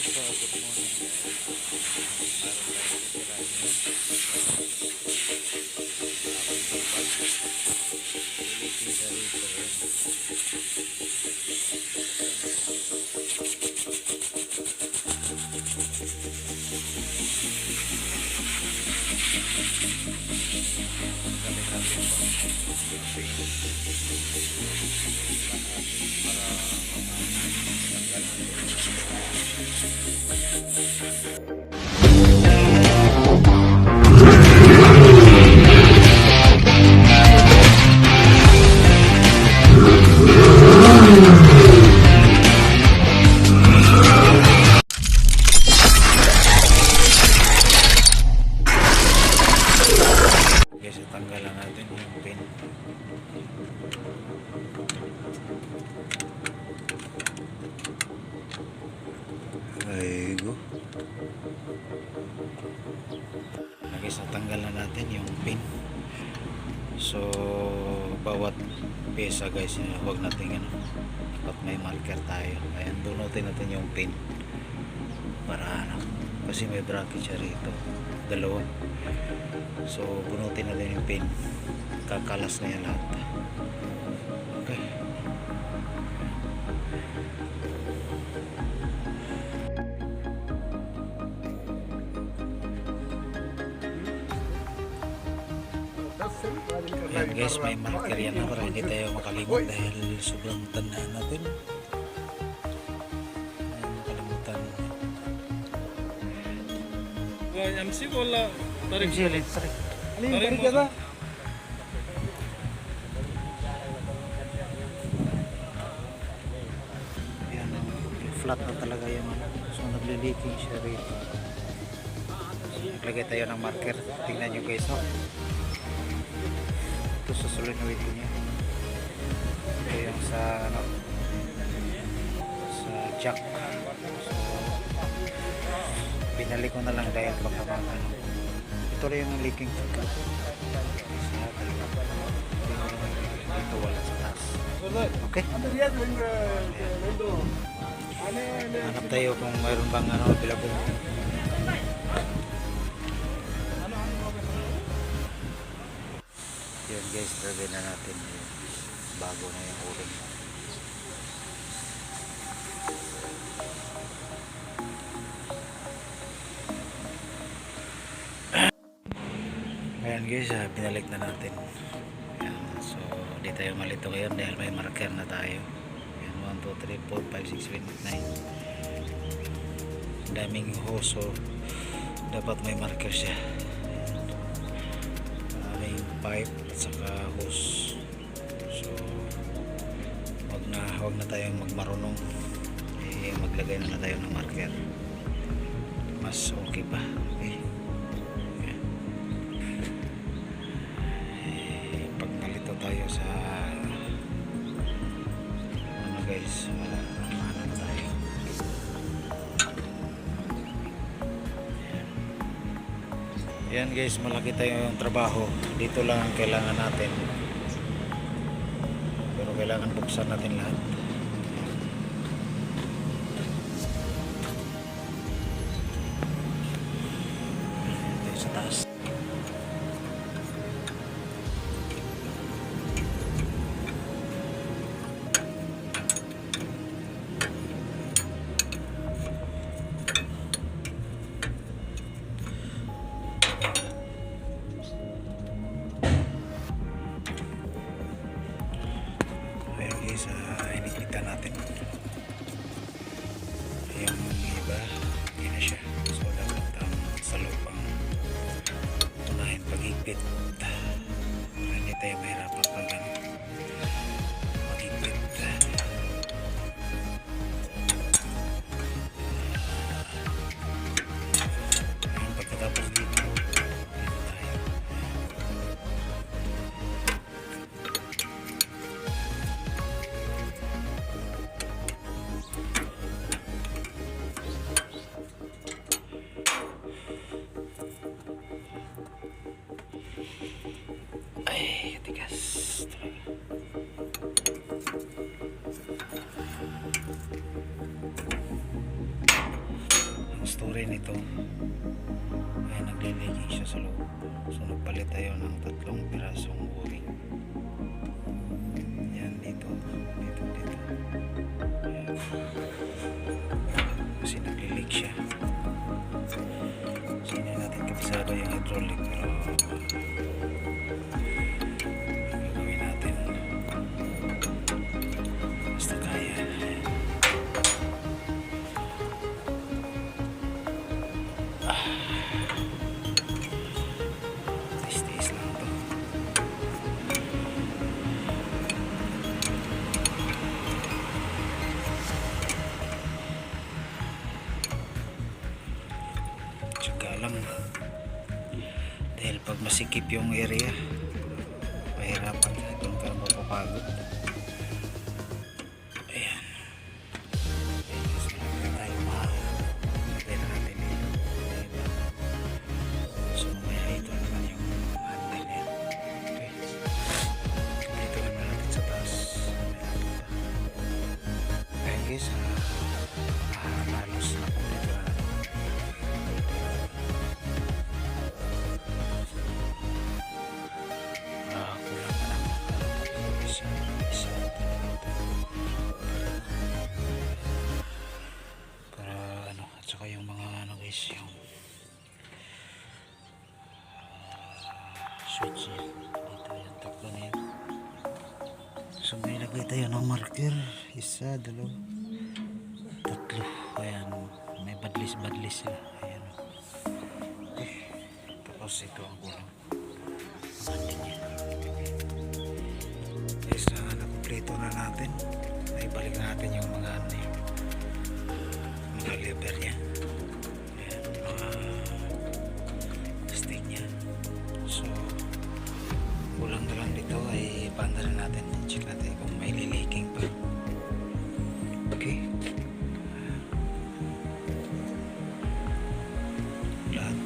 So, good morning guys. Para tayo titirahin yun. Abang tupad. Lilitin siya rito. Gamit natin ito. Okay. Para guys, tanggalan natin yung pin. Aygo. Guys, natanggal na natin yung pin. So, bawat pyesa guys, huwag natin dapat may marker tayo. Ayan, bunutin natin yung pin. Para kasi may bracket siya rito. Dalawa. So, bunutin natin yung pin. Kakalas na yan lahat. Okay. Ayan guys, may marker yan na para hindi tayo makalimot dahil sobrang tandaan natin. Ayan, makalimutan. MC ko wala tarik Tarik, tarik. tarik mo ba? Ayan, flat na talaga yung so nagliliking siya rito. Naglagay tayo ng marker. Tingnan nyo guys, oh. Ito sa solenoid niya. Ito yung sa sa jack. So binalik ko na lang dahil baka ano. Ito rin yung leaking sa dito wala sa taas. Okay. Hanap tayo kung mayroon bang ano available. Yun guys, lagay na natin yung bago na yung uling. Ayan guys, binalik na natin. Ayan, so di tayo malito ngayon dahil may marker na tayo. Ayan, 1, 2, 3, 4, 5, 6, 7, 8, 9. Daming hose, so dapat may marker siya. Daming pipe at saka hose. So wag na tayong magmarunong. Maglagay na tayo ng marker. Mas okay pa. Okay. Tayo sa ano guys, ano tayo. Yan guys, malaki tayo yung trabaho. Dito lang ang kailangan natin, pero kailangan buksan natin lahat. Tayo sa taas. Inikita natin yung iba, hindi na siya. So dapat sa loob ang unahin pag-higpit para hindi tayo mahirapan pag mag-higpit. Pagkatapos dito tayo. Ay, tigas. story nito ay nagliliking siya sa loob. So nagpalit tayo ng 3 pirasong o-ring. Yan, dito. Ayan. Kasi naglilik siya. So hindi natin kabisado yung hydraulic, pero gagawin natin basta kaya. Tiis lang to. Tsaga lang, dahil pag masikip yung area mahirapan ka, doon ka mapapagod. Ayan. Kasi hindi tayo makakita natin dito. So maya ito naman yung handle niya. Okay. Dito naman natin sa taas. Ayan guys, halos na po dito na natin. Kulang na lang. Isa. Para ano, at saka yung mga ano guys, yung switch niya. Dito yung takbo na yun. So may lagay tayo ng marker. 1, 2, 3. Ayan. May badlis sila. Ayan. Okay. Tapos ito ang kulang. Ang handle niya. Yes, nakumpleto na natin. Naibalik natin yung mga ano niya. Mga lever niya. Ayan. Mga stick niya. So kulang na lang dito ay panda na natin. Check natin kung may liliking pa. Okay. Lahat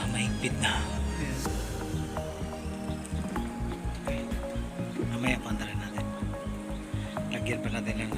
mahigpit na. Okay. Mamaya panda rin natin. Lagyan pa natin ng